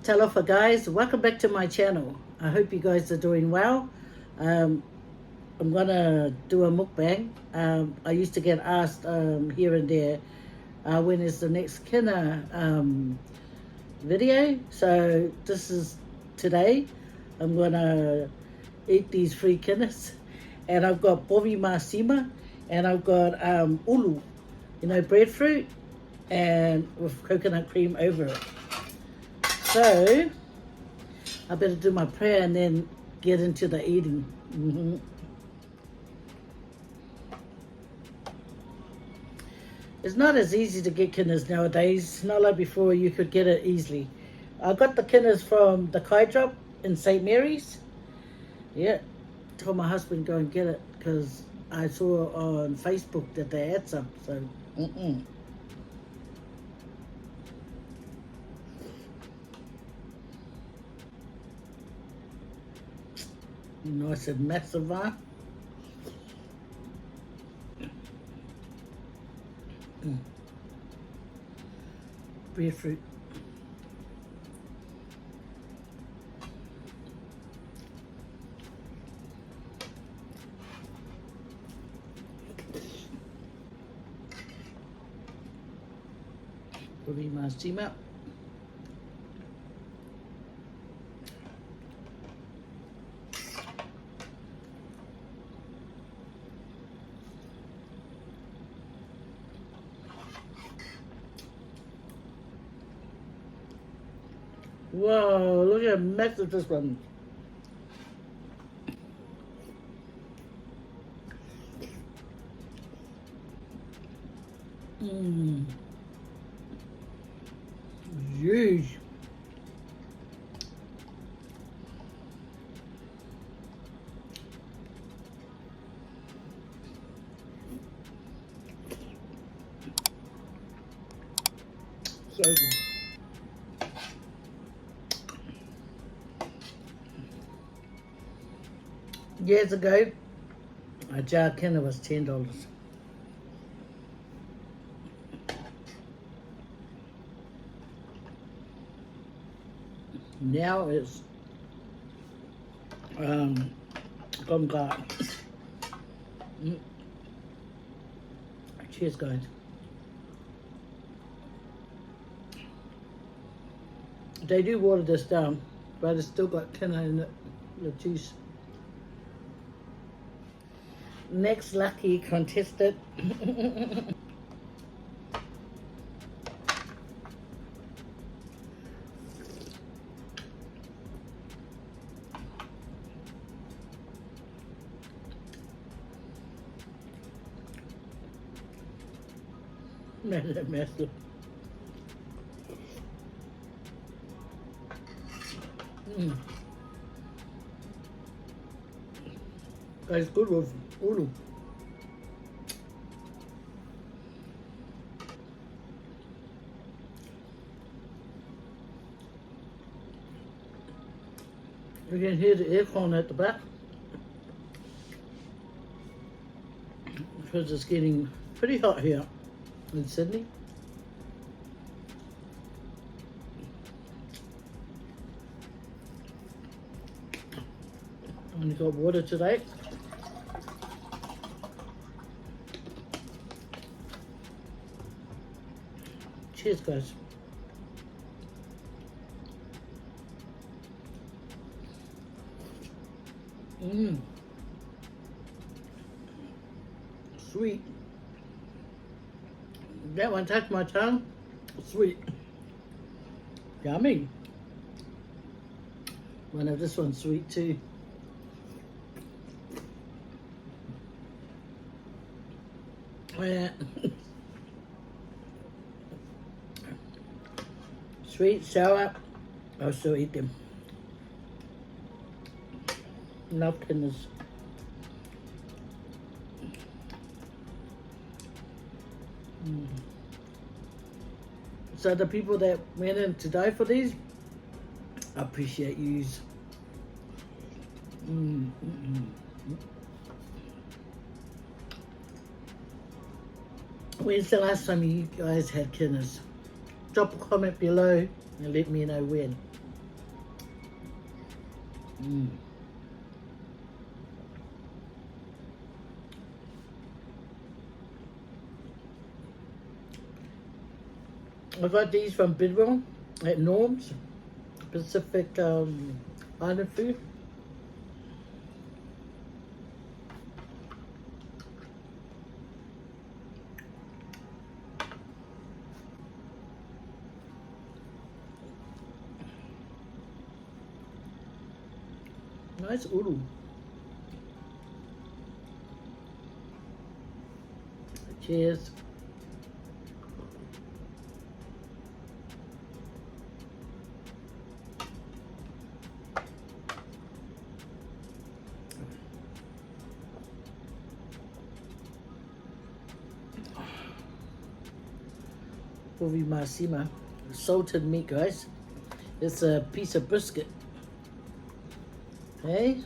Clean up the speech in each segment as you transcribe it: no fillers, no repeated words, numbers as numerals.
Talofa guys, welcome back to my channel. I hope you guys are doing well. I'm gonna do a mukbang. I used to get asked here and there when is the next Kina video. So this is today. I'm gonna eat these 3 Kinas, and I've got bovi masima, and I've got ulu, breadfruit, and with coconut cream over it. So I better do my prayer and then get into the eating. It's not as easy to get Kinas nowadays. It's not like before you could get it easily. I got the Kinas from the Kai Drop in St. Mary's. Yeah, told my husband go and get it because I saw on Facebook that they had some. So, nice and massive, huh? Breadfruit. Bovi masima. Whoa, look at how massive this one. Jeez. So good. Years ago, a jar Kina was $10. Now it's gone. Cheers, guys. They do water this down, but it's still got Kina in it, the juice. Next lucky contestant. Massive. It's good with ulu. You can hear the aircon at the back because it's getting pretty hot here in Sydney. Only got water today. Cheers, guys. Sweet. That one touched my tongue. Sweet. Yummy. One of this one's sweet too. Yeah. Sweet, sour, I'll still eat them. Enough Kinas. So the people that went in to die for these, I appreciate yous. When's the last time you guys had Kinas? Drop a comment below and let me know when. Mm. I got these from Bidwell at Norm's Pacific Island food. Nice ulu. Cheers. Ovi masima. Salted meat, guys. It's a piece of brisket. Hey?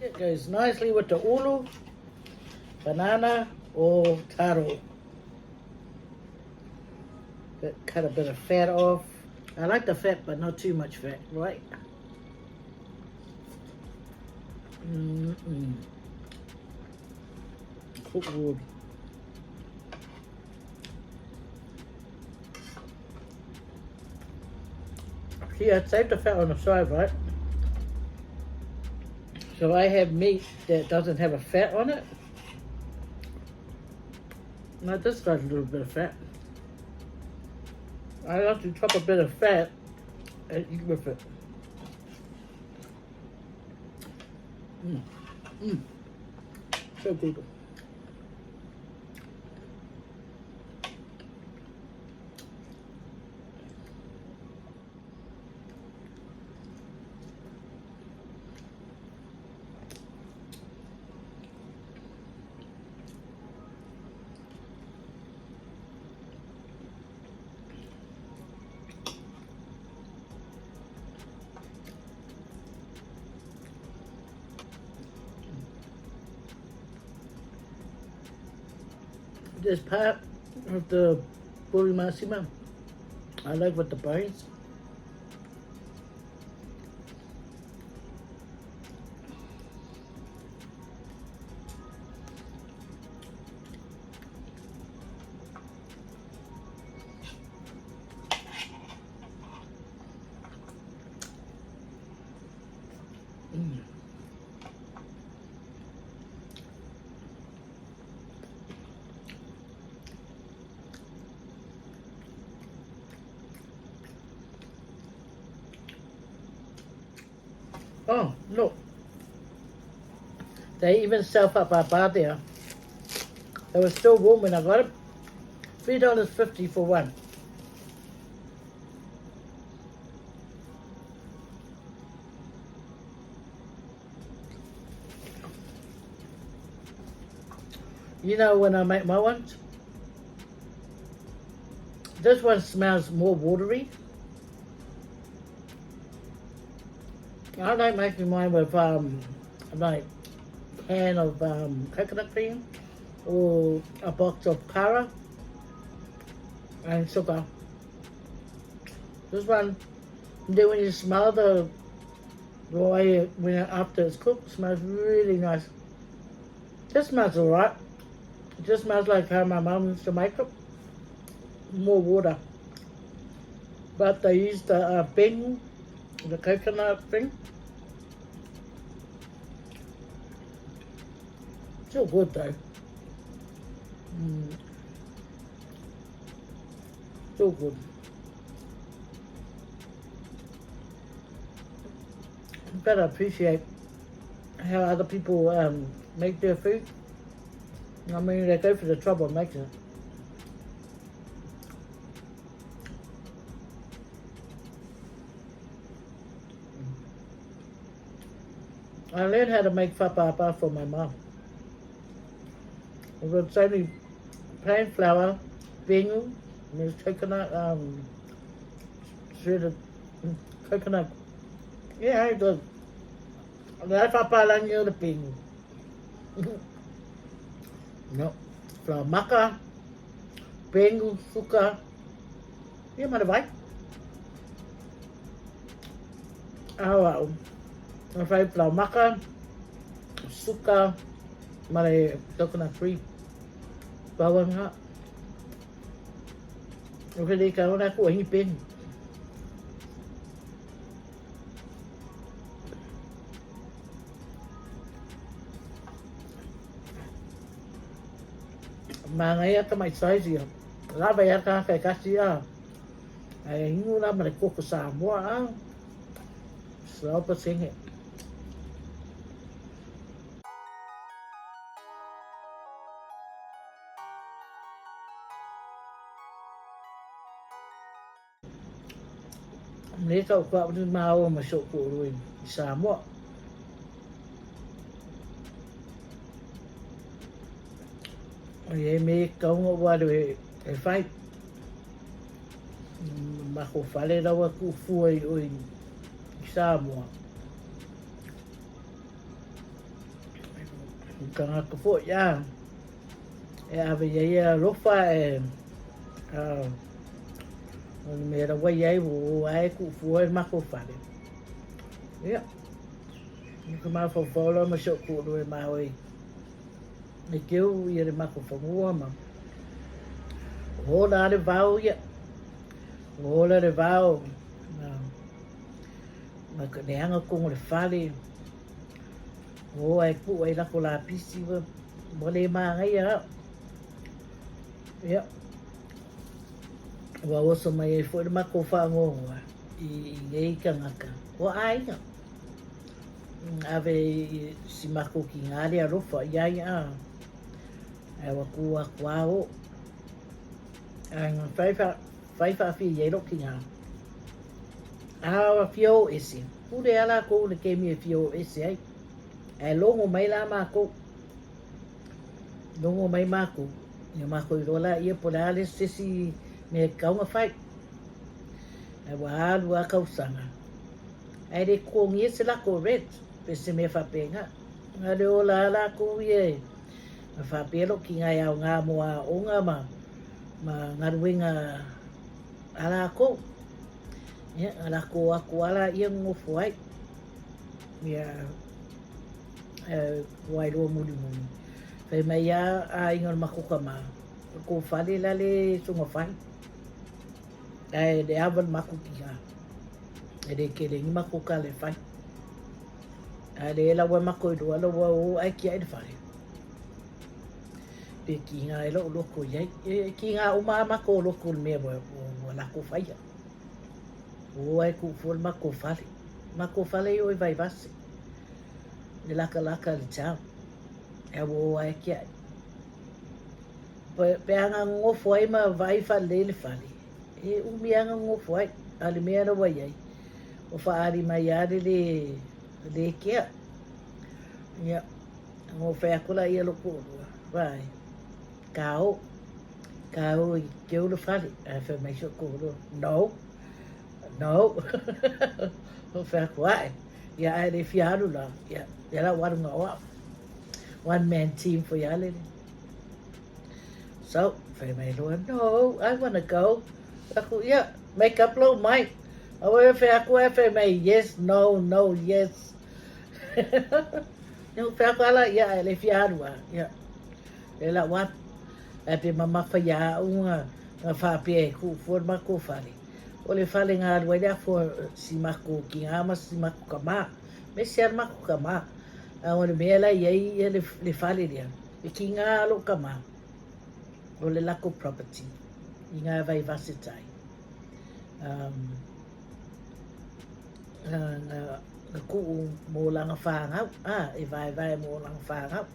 It goes nicely with the ulu, banana, or taro. Cut a bit of fat off. I like the fat, but not too much fat, right? Cooked wood. See, I saved the fat on the side, right? So I have meat that doesn't have a fat on it. Now this got a little bit of fat. I like to chop a bit of fat and eat with it. So good. This part of the puri masima, I like with the bones. Oh, look. They even sell up our bar there. It was still warm when I got it. $3.50 for one. You know when I make my ones? This one smells more watery. I like making mine with like can of coconut cream or a box of para and sugar. This one, then when you smell the way after it's cooked, it smells really nice. This smells alright. It just smells like how my mom used to make it. More water. But they use the bing, the coconut thing. Still good though. Still good. You gotta appreciate how other people make their food. I mean, they go for the trouble of making it. I learned how to make whapapa for my mom. It was only plain flour, bengu, and there's coconut, shredded coconut. Yeah, it was. That's whapapa lang yung bengu. No, flour maka, bengu, suka. Yeah, mana vai? Awau. Whai plau maka, suka, mare coconut free. Bawang nga. Okay, ka ona ko hipin. Mga ka mai size ya. Lava ya ka kai kasi ya. Ay hingu na mare ko Samoa. So pa singe. Ni ka ko ni mau masuk ko ruin Samoa. Ai me ka ngo wa de e fai. Ma ko fale da wa ku fuai oi Samoa. Ka ka fo ya. E ave ya lofa e me ra wa ya wo ai ku fuai ma ko fale. Ya. Ni ka ma fo lo ma sho ku do ma oi. Ni keu ia le mako whamua ma. Hola le vau ia. Hola le vau. Ma ka neanga kongo le whale. O ai ku ai lako la pisi wa. Mo le maa ngai a. Ia. Wa oso mai e fo le mako whangonga. I ngei ka ngaka. O ai nga. Ave si mako ki ngāre a rofa. Iai a. Ai wa kua kwao. Ai ngā whaiwha fi yeiro ki ngā. Awa fio esi. Kure ala kou le kemi e fio esi ai. Ai longo mai la mako. Longo mai mako. Ia mako i rola ia po le ale sesi me kaunga whai. Ai wa alu a kausanga. Ai re kongi e se lako red. Pese me whapenga. Ngā reo la ala kou ie. Ma whapelo ki ngai au ngā moa o ngā ma ngā ruenga ala ko. Ia, ala ko ako ala ia ngofu ai. Ia, wai roa muli muli. Whai mai a ingon makuka ma. Ko whale lale sunga whai. Ai, de awan maku ki ngā. E de ke rengi makuka le whai. Ai, de ela wa mako i roa la wa o ai ki ai de whai. Pe ki ngā e loko iai. Ki ngā uma mako loko mea o lako whaia. O ai ku fuol mako whale. Mako whale i oi vai vase. Le laka le tau. E o ai ki ai. Pe anga ngofu ai ma vai whale le whale. E umi anga ngofu ai. Ale mea na wai ai. O whaari mai are le kia. Ia. Ngofu e akula ia loko orua. Vai. Kao i keu le whare. A whai mai so kōro. No. O whai kuai. Ia ai re whiaru la. Ia la warunga oa. One man team for ia le. So, whai mai loa. No, I wanna go. Aku, ia, make up low mic. Awa whai kuai whai mai. Yes, no, yes. Ia whai kuai la. Ia ai re whiaru a. Ia. Ia la wat. E pe mama whaia unga ngā whape e ku fuor mako whare. O le whale ngā rua rea fuor si mako ki ngā ma si mako ka mā. Me si ar mako ka mā. A o le mea la iei le whale rea. E ki ngā alo ka mā. O le lako property. I ngā vai vase tai. Ngā kuu mō langa whāngau. E vai mō langa whāngau.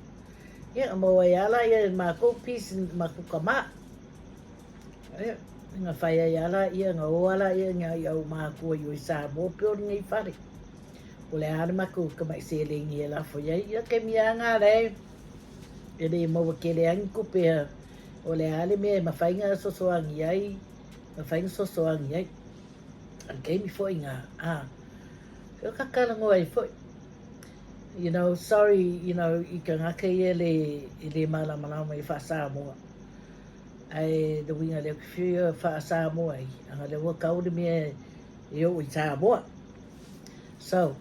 Ia, mo ai ala ia mako pisi mako kama. Ia, ngā whai ai ala ia ngā o ala ia ngā iau mako i oi Samoa pio ngai whare. O le are mako ka mai se lengi e la fo ia, ia ke mia ngā rei. E re maua ke le angi kupea. O le ale mea ma whai ngā sosoangi ai. Ma whai ngā sosoangi ai. An kei mi fo i ngā. Keo kakarango ai fo. You know, sorry, you know, I ka ngaka ia le malamalama i wha Samoa. Ai, the winga leo kiwhia wha Samoa i. Anga leo kauri mea i o i Samoa. So,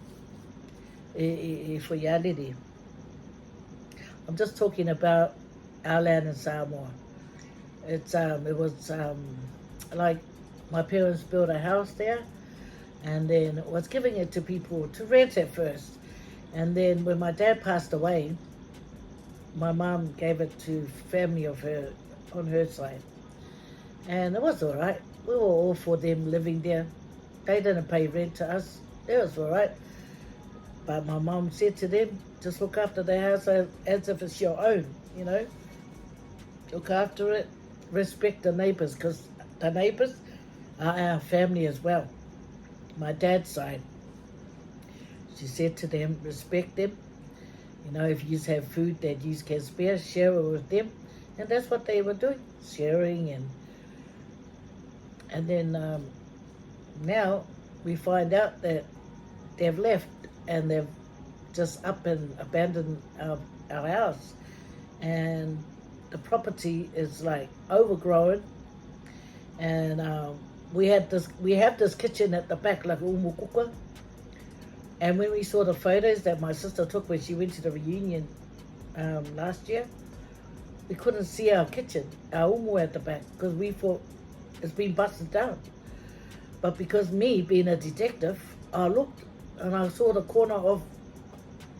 for Yalidi, I'm just talking about our land in Samoa. It was like my parents built a house there, and then was giving it to people to rent at first. And then when my dad passed away, my mom gave it to family of her on her side. And it was all right. We were all for them living there. They didn't pay rent to us. It was all right. But my mom said to them, just look after the house as if it's your own, you know. Look after it. Respect the neighbors, because the neighbors are our family as well. My dad's side. She said to them, respect them. You know, if you have food that you can spare, share it with them. And that's what they were doing, sharing. And then now we find out that they've left and they've just up and abandoned our house. And the property is like overgrown. And we have this kitchen at the back, like umukuka. And when we saw the photos that my sister took when she went to the reunion last year, we couldn't see our kitchen, our umu at the back, because we thought it's been busted down. But because me, being a detective, I looked and I saw the corner of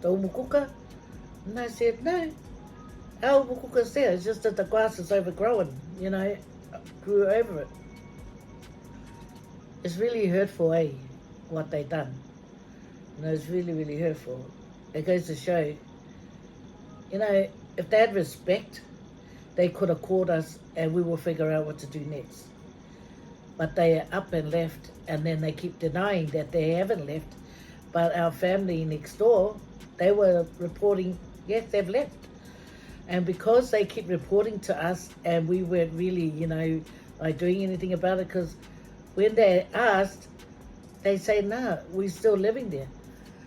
the umukuka, and I said, no, our umukuka's there, it's just that the grass is overgrown, you know, grew over it. It's really hurtful, what they done. You know, it's really, really hurtful. It goes to show, you know, if they had respect, they could have called us and we will figure out what to do next. But they are up and left, and then they keep denying that they haven't left. But our family next door, they were reporting, yes, they've left. And because they keep reporting to us and we weren't really, you know, like doing anything about it, because when they asked, they say, no, we're still living there.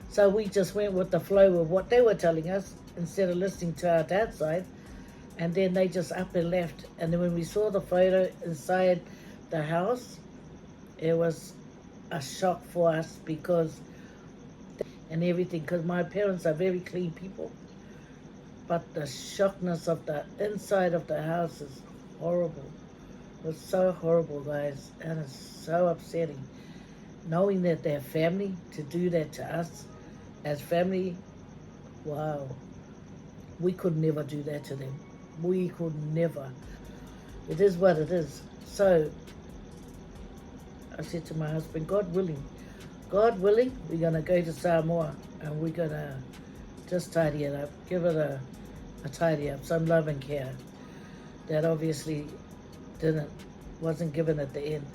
So we just went with the flow of what they were telling us instead of listening to our dad's side. And then they just up and left. And then when we saw the photo inside the house, it was a shock for us because, and everything, because my parents are very clean people. But the shockness of the inside of the house is horrible. It was so horrible, guys. And it's so upsetting. Knowing that they're family, to do that to us as family, wow. We could never do that to them. We could never. It is what it is. So I said to my husband, God willing, we're going to go to Samoa and we're going to just tidy it up, give it a tidy up, some love and care that obviously wasn't given at the end.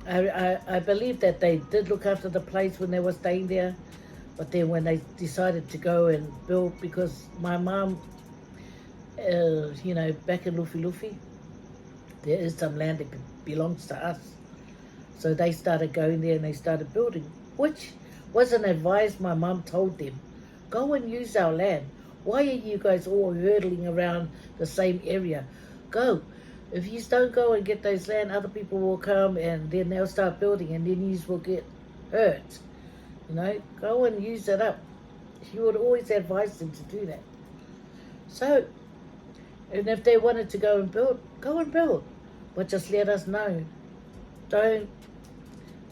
I believe that they did look after the place when they were staying there, but then when they decided to go and build, because my mom, you know, back in Lufi, there is some land that belongs to us. So they started going there and they started building, which wasn't advised. My mom told them, go and use our land. Why are you guys all hurdling around the same area? Go. If you don't go and get those land, other people will come and then they'll start building and then you will get hurt. You know, go and use it up. She would always advise them to do that. So, and if they wanted to go and build, go and build. But just let us know. Don't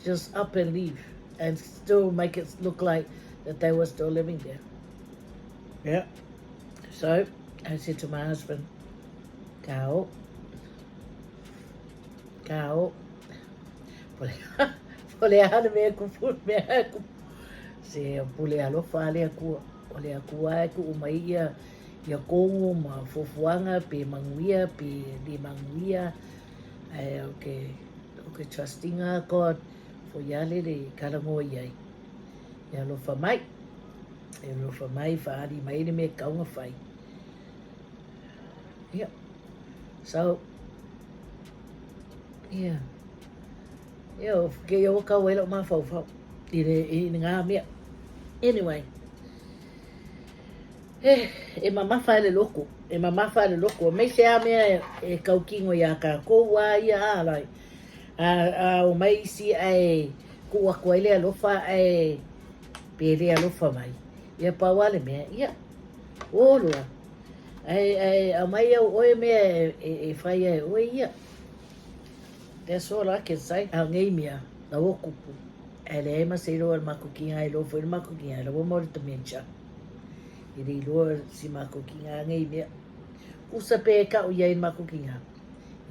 just up and leave and still make it look like that they were still living there. Yeah. So, I said to my husband, Kao, pole hana me ku me ku se pole alofa le ku ole ku ai ku mai ya ko ma fofuanga pe manguia pe di manguia okay trusting God for yale de kalango yai ya lo fa mai fa ari mai me kaunga fai. Yeah. So yeah. Yo, get your car way up my phone. Anyway, mama fale loco. Mama fale loco. Me se ame kaukingo ya ka ko wa ya like. O mai si ai Kua koe le alofa e pele alofa mai. Ia pawale mea, ia. Olua. A mai au oe mea e whai e oe ia. That's all I can say. A ngai mea, na okupu. E le ema se roa makukinga e lofo e makukinga e lawa mori dementia. I rei roa si makukinga ngai mea. Usa pe ka o iai makukinga.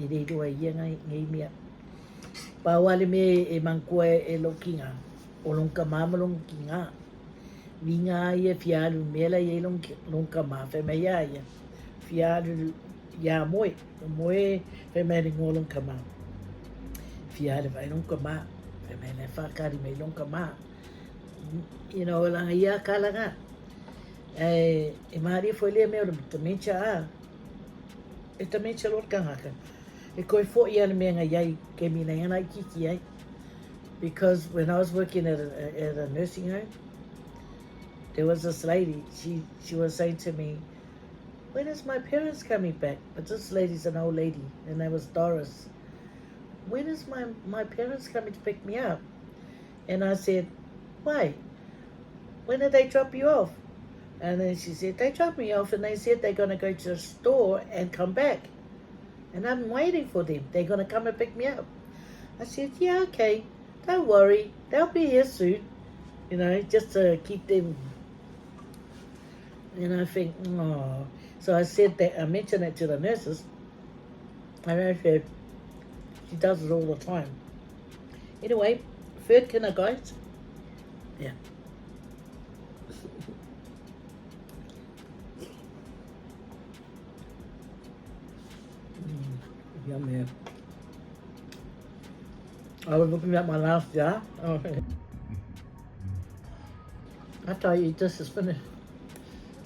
I rei roa ia ngai mea. Pawale me e mankua e lokinga. O lonka mama lonkinga. Vinga ia fialu mela ia lonka ma. Fe me ia ia. Fialu ia moe. Moe fe me ringo lonka ma. Fialu vai lonka ma. Fe me le whakari me lonka ma. You know, langa ia kalanga. E maari foi lea mea o dementia a. E dementia lor kangaka. E koe fo ia le mea ngai ke mina yana I kiki ai. Because when I was working at a nursing home, there was this lady, she was saying to me, when is my parents coming back? But this lady's an old lady, her name was Doris. When is my parents coming to pick me up? And I said, why? When did they drop you off? And then she said, they dropped me off and they said they're going to go to the store and come back. And I'm waiting for them. They're going to come and pick me up. I said, yeah, okay. Don't worry. They'll be here soon. You know, just to keep them. And I think, oh. So I said that, I mentioned it to the nurses. And I said, she does it all the time. Anyway, third kina, guys. Yeah. Yum, yeah. I was looking at my last jar. Oh. After I eat this, it's finished.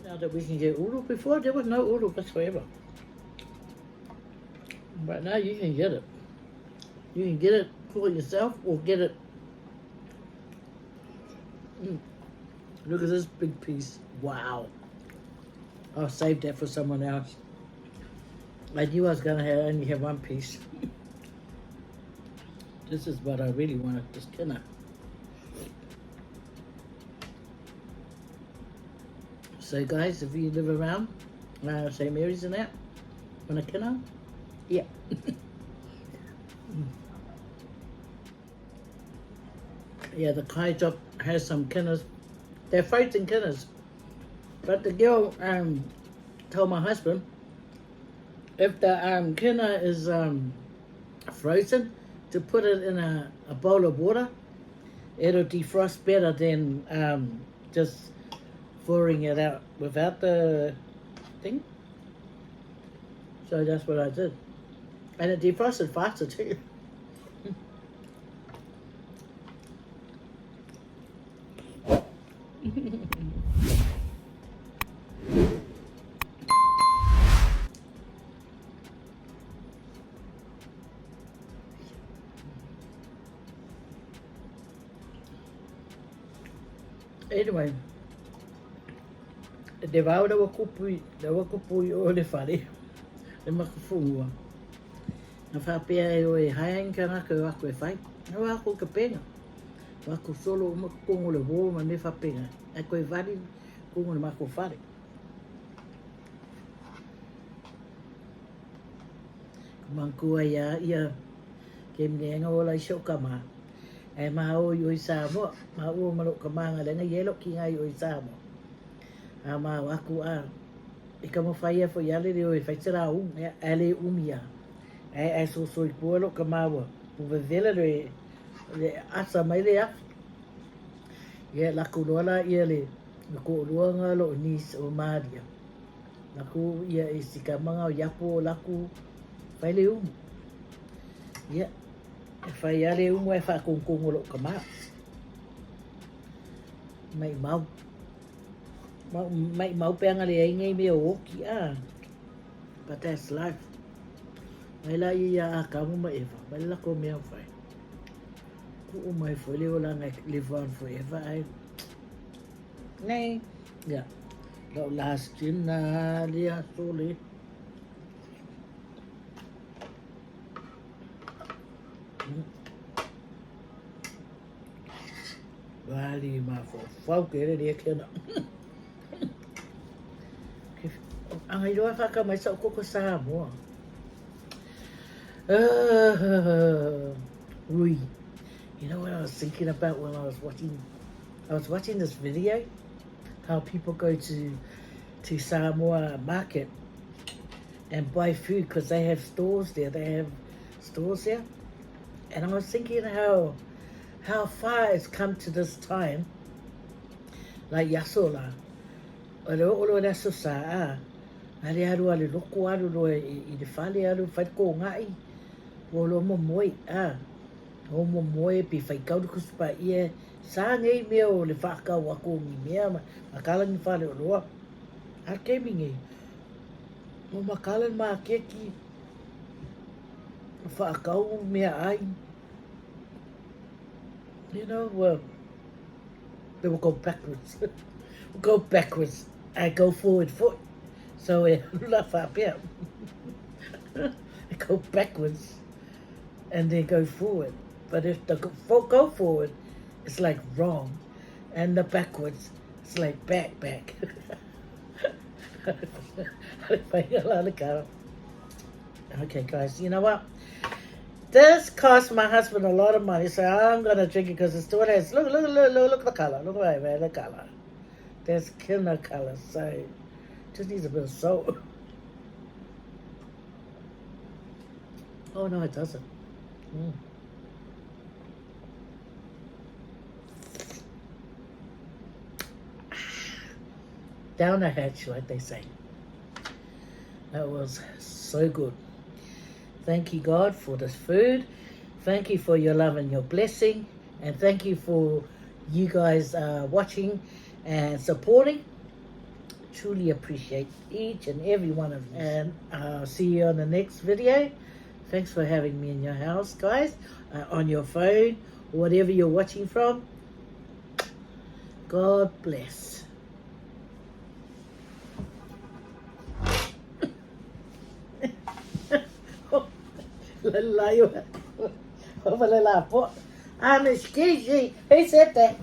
Now that we can get uru, before there was no uru whatsoever. But now you can get it. You can get it for yourself or get it. Look at this big piece. Wow. I'll save that for someone else. I knew I was going to only have one piece. This is what I really wanted, this kina. So guys, if you live around St. Mary's and that, want a kina? Yeah. Yeah, the Kai job has some kinas. They're fighting kinas. But the girl told my husband, if the kina is frozen, to put it in a bowl of water, it'll defrost better than just pouring it out without the thing. So that's what I did. And it defrosted faster too. Anyway, te wau na wakupui o le whare, le makufungua. Na whapea e o e haeng ka ngaka o aku e whai, na wako ka penga. Wako solo o makukongo le wō ma ne whapenga, e koe wari kongo le mako whare. Mankua ia ke mnenga o lai shoka maa. E maha o i Samoa, maha ua malo ka maanga lenga yelo ki ngai o i Samoa. A maha waku a, e ka mawhaia fo iale reo e whaitara ale umia. E so i pualo ka maua, uwe vela le asa mai le afi. Ia laku loala ia le ko ruanga lo nis o Maria. Laku ia e sikamanga o yapo o laku whaile umu. Ia. E whai ale umu e whakongkongo lo ka maa. Mai mau. Mai mau peanga le aingai mea o oki a. But that's life. Mai la ia a kamu ma eva. Mai la ko mea whai. Ku o mai whai leo la ngai live on forever ai. Nei. Yeah. Lo last in na lia sole. Wali ma fo kere ria kena. Angai roa whaka mai sa koko Samoa. Rui. You know what I was thinking about when I was watching this video? How people go to Samoa market and buy food because they have stores there. They have stores there. And I was thinking how far it's come to this time. Like Yasola. Olo naso sa ale aru ale loko aru ro I le fale aru fai ko ngai. Olo mo moi o mo moi pi fai kau ku spa ie sa ngai me o le whaka wako ngi mea makala ni fale o loa. A ke mingi. Mo makala ma keki whaka o mea ai. You know, they will go backwards. Go backwards. I go forward foot. So laugh up, yeah. Go backwards and then go forward. But if the go forward, it's like wrong. And the backwards, it's like back. Okay, guys, you know what? This cost my husband a lot of money, so I'm gonna drink it because it still has look at the color. Look at the color. There's Kina color, so it just needs a bit of salt. Oh no, it doesn't. Down the hatch, like they say. That was so good. Thank you, God, for this food. Thank you for your love and your blessing. And thank you for you guys watching and supporting. Truly appreciate each and every one of you. And I'll see you on the next video. Thanks for having me in your house, guys. On your phone, whatever you're watching from. God bless. Layo. Over the lap. I'm a skizzy. Who said that?